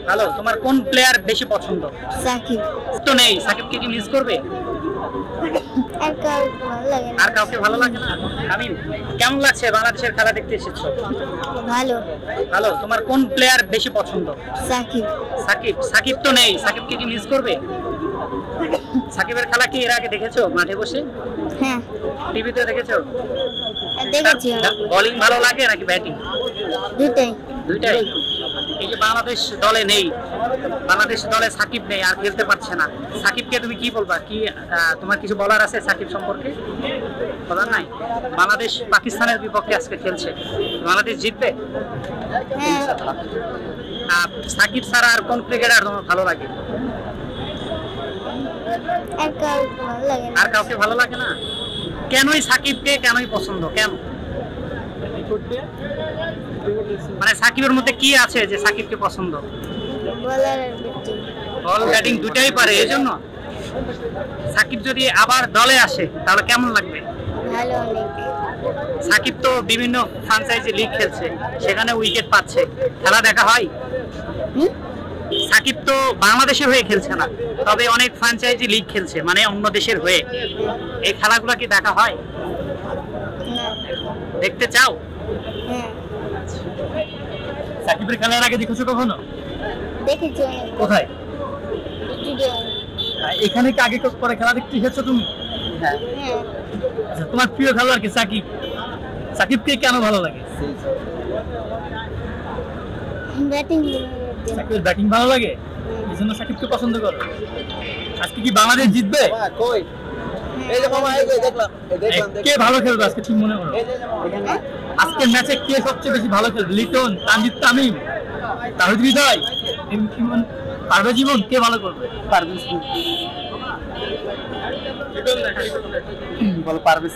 ভালো। তোমার কোন প্লেয়ার বেশি পছন্দ? সাকিব। তো নেই, সাকিবকে কি মিস করবে? আর কাউকে ভালো লাগে না। আর কাউকে ভালো লাগে না? আমিন, কেমন লাগছে বাংলাদেশের খেলা দেখতে এসেছো? ভালো। ভালো। তোমার কোন প্লেয়ার বেশি পছন্দ? সাকিব। সাকিব। সাকিব তো নেই, সাকিবকে কি মিস করবে? সাকিবের খেলা কি এর আগে দেখেছো মাঠে বসে? হ্যাঁ টিভিতে দেখেছো? দেখেছি। বোলিং ভালো লাগে নাকি ব্যাটিং? দুটাই। দুইটাই। এই যে বাংলাদেশ দলে নেই, বাংলাদেশ দলে সাকিব নেই, আর খেলতে পারছে না, সাকিবকে তুমি কি বলবা? কি তোমার কিছু বলার আছে সাকিব সম্পর্কে? বলার নাই? বাংলাদেশ পাকিস্তানের বিপক্ষে আজকে খেলছে, বাংলাদেশ জিতবে? হ্যাঁ। সাকিব ছাড়া আর কোন ক্রিকেটার তোমার ভালো লাগে? আর কাউকে ভালো লাগে না। আর কাউকে ভালো লাগে না? কেনই সাকিবকে কেনই পছন্দ, কেন? মানে সাকিবের মধ্যে কি আছে যে সাকিবকে পছন্দ? বলার আর ব্যাটিং। বল ব্যাটিং দুটাই পারে, এই জন্য। সাকিব যদি আবার দলে আসে তাহলে কেমন লাগবে? ভালো অনেক। সাকিব তো বিভিন্ন ফ্রাঞ্চাইজি লিগ খেলছে, সেখানে উইকেট পাচ্ছে, খেলা দেখা হয়? সাকিব তো বাংলাদেশের হয়ে খেলছে না, তবে অনেক ফ্রাঞ্চাইজি লিগ খেলছে, মানে অন্য দেশের হয়ে। এই খেলাগুলো কি দেখা হয়? না। দেখতে চাও? হ্যাঁ সাকিবের খেলার আগে দেখেছো কখনো? দেখেছি অনেক। কোথায়? স্টুডিও। এখানে কি আগে পরে খেলা দেখতে এসেছো তুমি? হ্যাঁ। হ্যাঁ আচ্ছা, তোমার প্রিয় খেলোয়াড় কি সাকিব? সাকিবকে কেন ভালো লাগে? ব্যাটিং। সাকিবের ব্যাটিং ভালো লাগে, এই জন্য সাকিবকে পছন্দ করো। আজকে কি বাংলাদেশ জিতবে? কই এই যে মামা, এই যে দেখলাম কে ভালো খেলবে আজকে তুমি মনে করো? আজকের ম্যাচে কে সবচেয়ে বেশি ভালো খেলবে? লিটন, তানজিদ তামিম, তাহিদ হৃদয়, পারভেজ জীবন, কে ভালো করবে? পারভেজ বল পারভেজ